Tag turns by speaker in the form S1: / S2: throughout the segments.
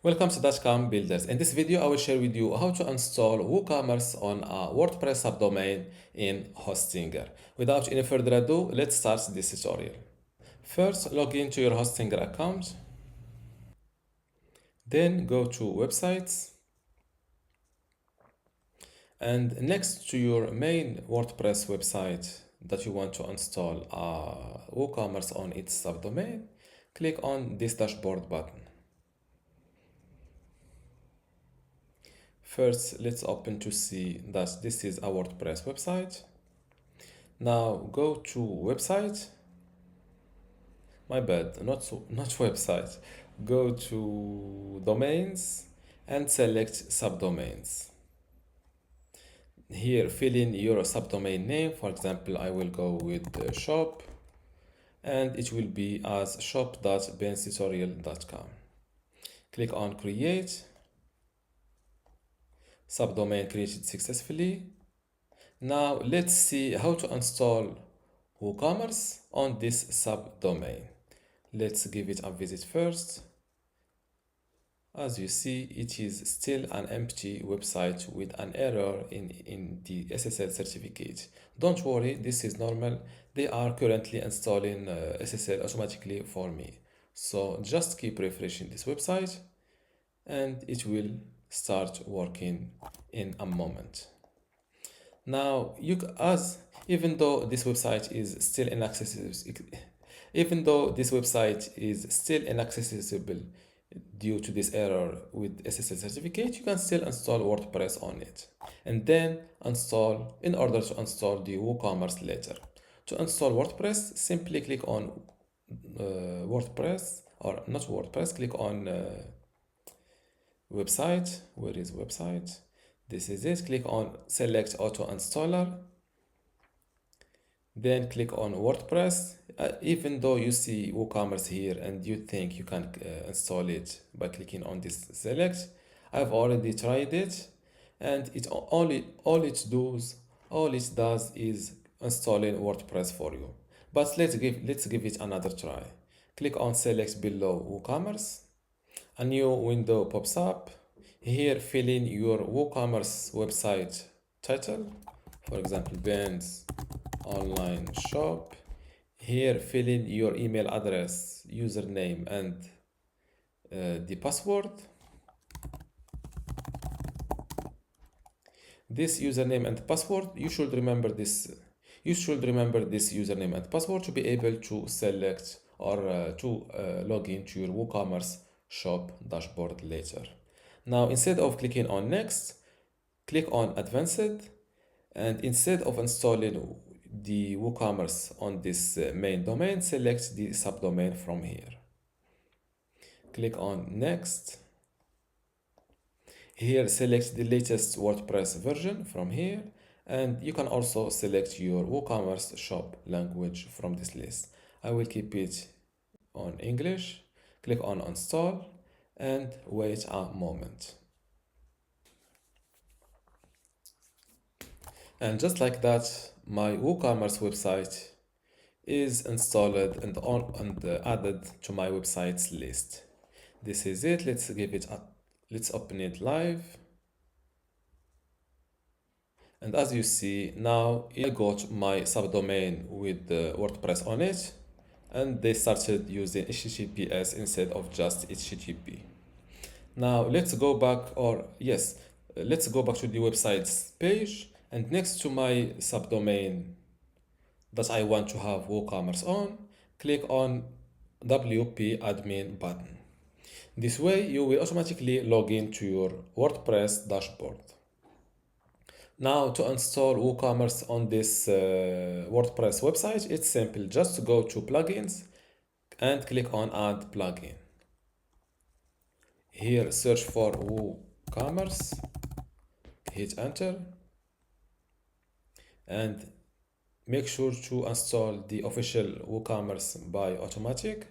S1: Welcome to dotcom.builders. In this video, I will share with you how to install WooCommerce on a WordPress subdomain in Hostinger. Without any further ado, let's start this tutorial. First, log into your Hostinger account. Then go to Websites. And next to your main WordPress website that you want to install WooCommerce on its subdomain, click on this dashboard button. First, let's open to see that this is a WordPress website. Now go to website. My bad, not website. Go to domains and select subdomains. Here, fill in your subdomain name. For example, I will go with shop, and it will be as shop.benstutorial.com. Click on create. Subdomain created successfully. Now let's see how to install WooCommerce on this subdomain. Let's give it a visit first. As you see, it is still an empty website with an error in the SSL certificate. Don't worry, this is normal. They are currently installing SSL automatically for me. So just keep refreshing this website and it will start working in a moment. Now, even though this website is still inaccessible, due to this error with SSL certificate, you can still install WordPress on it, and then in order to install the WooCommerce later. To install WordPress, simply click on WordPress, or not WordPress. Click on website. Where is website? This is it. Click on select auto installer. Then click on WordPress. Even though you see WooCommerce here and you think you can install it by clicking on this select, I've already tried it, and all it does is installing WordPress for you. But let's give it another try. Click on select below WooCommerce. A new window pops up. Here, fill in your WooCommerce website title, for example, Ben's online shop. Here, fill in your email address, username, and the password. This username and password, you should remember this username and password to be able to select or to log into your WooCommerce shop dashboard later. Now, instead of clicking on next, click on advanced, and instead of installing the WooCommerce on this main domain, select the subdomain from here. Click on next. Here, select the latest WordPress version from here, and you can also select your WooCommerce shop language from this list. I will keep it on English. Click on install and wait a moment. And just like that, my WooCommerce website is installed and added to my websites list. This is it. Let's open it live. And as you see, now I got my subdomain with WordPress on it, and they started using HTTPS instead of just HTTP. Now let's go back to the website's page, and next to my subdomain that I want to have WooCommerce on, click on WP admin button. This way you will automatically log into your WordPress dashboard. Now, to install WooCommerce on this WordPress website, it's simple. Just go to plugins and click on add plugin. Here, search for WooCommerce, hit enter, and make sure to install the official WooCommerce by automatic.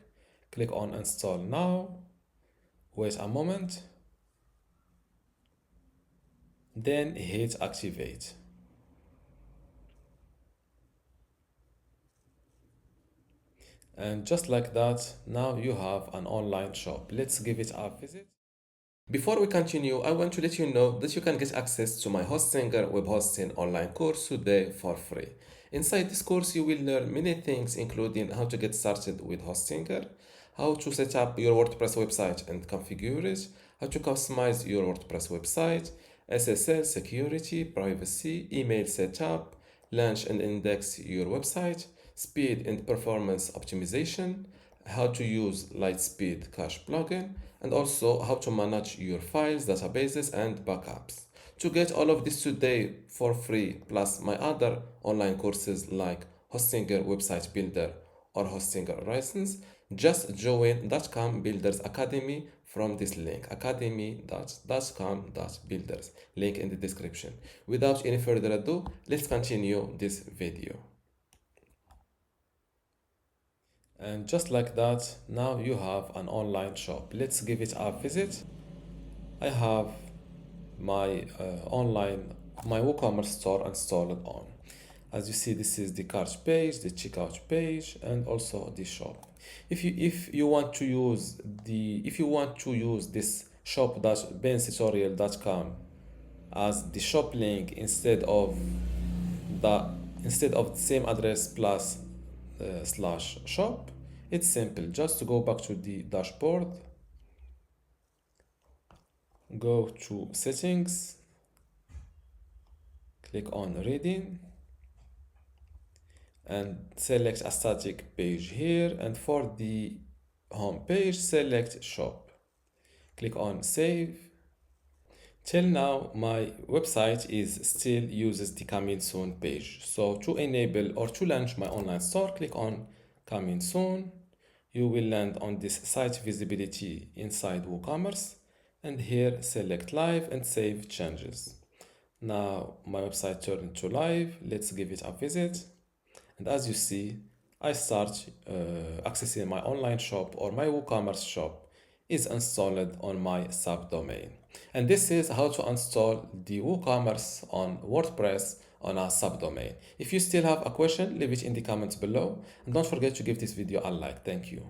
S1: Click on install now, wait a moment, then hit activate. And just like that, now you have an online shop. Let's give it a visit. Before we continue, I want to let you know that you can get access to my Hostinger web hosting online course today for free. Inside this course, you will learn many things, including how to get started with Hostinger, how to set up your WordPress website and configure it, how to customize your WordPress website, SSL, security, privacy, email setup, launch and index your website, speed and performance optimization, how to use Lightspeed Cache plugin, and also how to manage your files, databases, and backups. To get all of this today for free, plus my other online courses like Hostinger Website Builder or Hostinger License, just join dotcom.builders Academy from this link, academy.dotcom.builders, link in the description. Without any further ado, let's continue this video. And just like that, now you have an online shop. Let's give it a visit. I have my my WooCommerce store installed on. As you see, this is the cart page, the checkout page, and also the shop. If you want to use this shop.bentutorial.com as the shop link instead of the same address plus slash shop, it's simple. Just to go back to the dashboard, go to settings, click on reading, and select a static page here, and for the home page select shop, click on save. Till now my website still uses the coming soon page, so to enable or to launch my online store, click on coming soon. You will land on this site visibility inside WooCommerce, and here select live and save changes. Now my website turned to live. Let's give it a visit, and as you see, I start accessing my online shop, or my WooCommerce shop is installed on my subdomain. And this is how to install the WooCommerce on WordPress on a subdomain. If you still have a question, leave it in the comments below, and don't forget to give this video a like. Thank you.